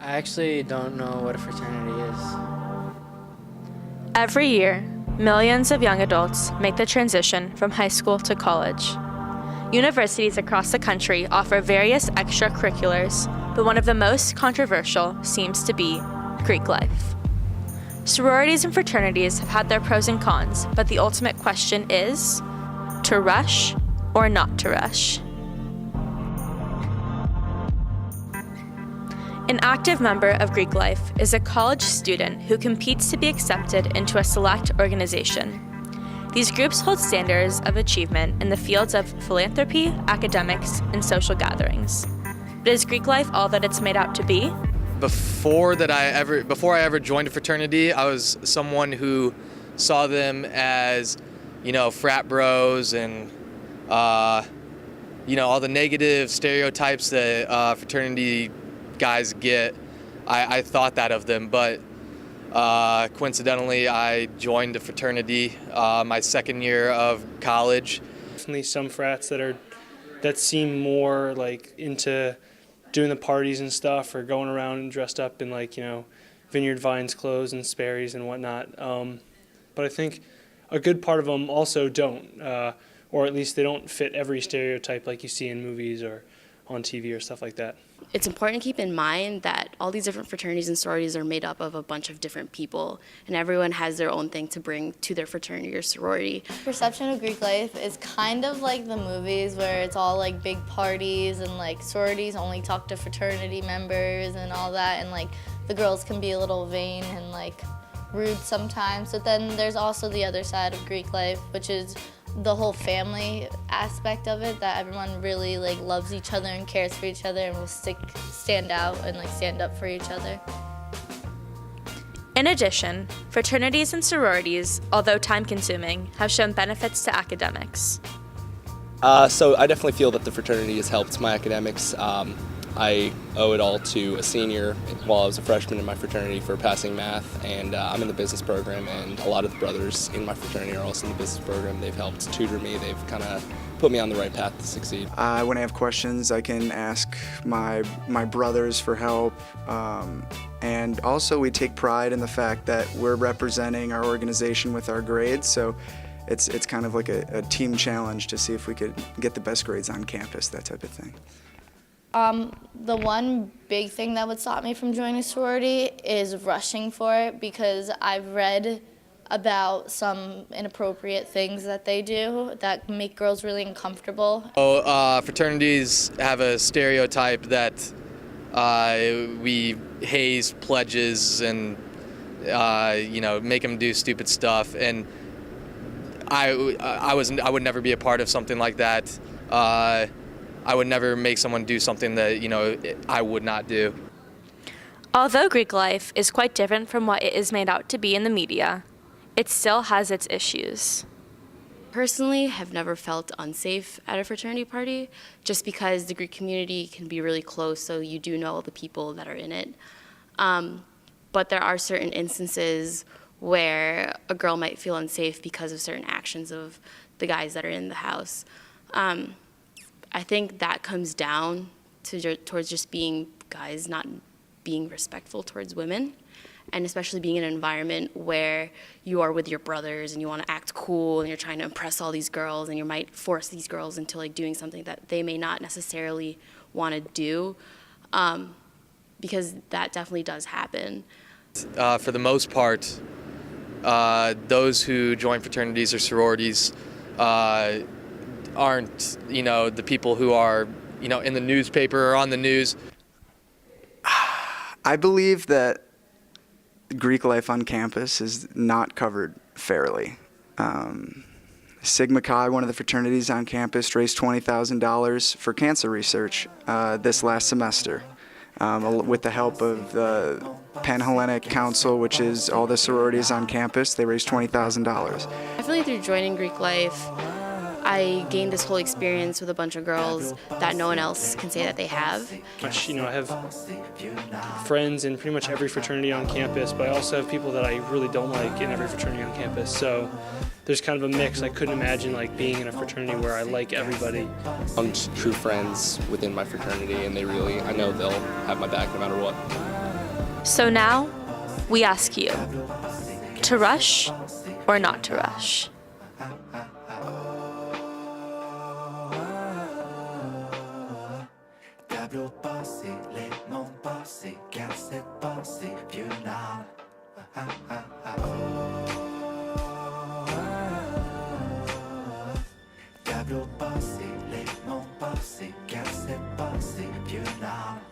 I actually don't know what a fraternity is. Every year, millions of young adults make the transition from high school to college. Universities across the country offer various extracurriculars, but one of the most controversial seems to be Greek life. Sororities and fraternities have had their pros and cons, but the ultimate question is, to rush or not to rush? An active member of Greek life is a college student who competes to be accepted into a select organization. These groups hold standards of achievement in the fields of philanthropy, academics, and social gatherings. But is Greek life all that it's made out to be? Before I ever joined a fraternity, I was someone who saw them as, frat bros and, all the negative stereotypes that fraternity guys get. I thought that of them, but coincidentally, I joined a fraternity my second year of college. Definitely some frats that seem more like into doing the parties and stuff, or going around and dressed up in Vineyard Vines clothes and Sperry's and whatnot. But I think a good part of them also don't, or at least they don't fit every stereotype like you see in movies or on TV or stuff like that. It's important to keep in mind that all these different fraternities and sororities are made up of a bunch of different people, and everyone has their own thing to bring to their fraternity or sorority. Perception of Greek life is kind of like the movies, where it's all like big parties and like sororities only talk to fraternity members and all that, and the girls can be a little vain and rude sometimes. But then there's also the other side of Greek life, which is the whole family aspect of it, that everyone really loves each other and cares for each other and will stand out and stand up for each other. In addition, fraternities and sororities, although time-consuming, have shown benefits to academics. So I definitely feel that the fraternity has helped my academics. I owe it all to a senior while I was a freshman in my fraternity for passing math, and I'm in the business program, and a lot of the brothers in my fraternity are also in the business program. They've helped tutor me. They've kind of put me on the right path to succeed. When I have questions, I can ask my brothers for help, and also we take pride in the fact that we're representing our organization with our grades, so it's kind of like a team challenge to see if we could get the best grades on campus, that type of thing. The one big thing that would stop me from joining a sorority is rushing for it, because I've read about some inappropriate things that they do that make girls really uncomfortable. Fraternities have a stereotype that we haze pledges and make them do stupid stuff, and I would never be a part of something like that. I would never make someone do something that, I would not do. Although Greek life is quite different from what it is made out to be in the media, it still has its issues. Personally, have never felt unsafe at a fraternity party, just because the Greek community can be really close, so you do know all the people that are in it. But there are certain instances where a girl might feel unsafe because of certain actions of the guys that are in the house. I think that comes down towards just being guys not being respectful towards women, and especially being in an environment where you are with your brothers and you want to act cool and you're trying to impress all these girls, and you might force these girls into doing something that they may not necessarily want to do, because that definitely does happen. For the most part, those who join fraternities or sororities aren't, the people who are, in the newspaper or on the news. I believe that Greek life on campus is not covered fairly. Sigma Chi, one of the fraternities on campus, raised $20,000 for cancer research this last semester, with the help of the Pan-Hellenic Council, which is all the sororities on campus. They raised $20,000. I feel like through joining Greek life, I gained this whole experience with a bunch of girls that no one else can say that they have. I have friends in pretty much every fraternity on campus, but I also have people that I really don't like in every fraternity on campus. So there's kind of a mix. I couldn't imagine being in a fraternity where I like everybody. I'm true friends within my fraternity, and I know they'll have my back no matter what. So now, we ask you, to rush or not to rush? Tableau passé, les noms passés, car cette pensée violente. Tableau passé, les noms passés, car cette pensée violente.